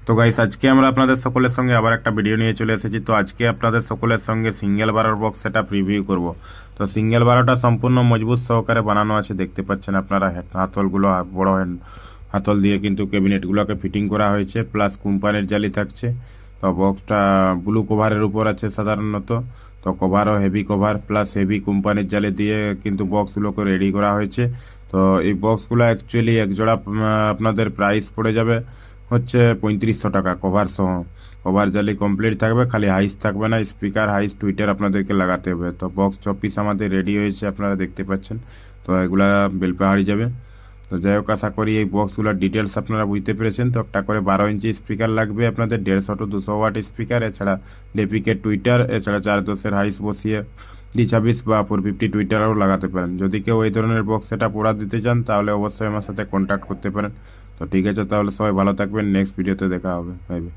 তো গাইস, আজকে আমরা আপনাদের সকলের সঙ্গে আবার একটা ভিডিও নিয়ে চলে এসেছি। তো আজকে আপনাদের সকলের সঙ্গে সিঙ্গেল বারোর বক্স সেটআপ রিভিউ করব। তো সিঙ্গেল বারোটা সম্পূর্ণ মজবুত সহকারে বানানো আছে, দেখতে পাচ্ছেন আপনারা। হাতলগুলো বড় হাতল দিয়ে কিন্তু ক্যাবিনেটগুলোকে ফিটিং করা হয়েছে, প্লাস কোম্পানির জালি থাকছে। তো বক্সটা ব্লু কভারের উপর আছে সাধারণত। তো কভারও হেভি কভার প্লাস হেভি কোম্পানির জালি দিয়ে কিন্তু বক্সগুলোকে রেডি করা হয়েছে। তো এই বক্সগুলো অ্যাকচুয়ালি এক জোড়া আপনাদের প্রাইস পড়ে যাবে হচ্ছে 3500 টাকা কভার সহ। কভার জালি কমপ্লিট থাকবে, খালি হাইস থাকবে না, স্পিকার হাইস টুইটার আপনাদেরকে লাগাতে হবে। তো বক্স 24 আমাদের রেডি হয়েছে, আপনারা দেখতে পাচ্ছেন। তো এগুলা বেলপাহাড়ি যাবে। তো যাই হোক, আশা করি এই বক্সগুলোর ডিটেলস আপনারা বুঝতে পেরেছেন। তো একটা করে 12 ইঞ্চি স্পিকার লাগবে আপনাদের, 150 টু 200 ওয়াট স্পিকার, এছাড়া লেপিকের টুইটার, এছাড়া 410-এর হাইস বসিয়ে D26 বা 450 টুইটারও লাগাতে পারেন। যদি কেউ এই ধরনের বক্স সেটা পোড়া দিতে চান তাহলে অবশ্যই আমার সাথে কন্ট্যাক্ট করতে পারেন। তো ঠিক আছে, তাহলে সবাই ভালো থাকবেন, নেক্সট ভিডিওতে দেখা হবে, বাই বাই।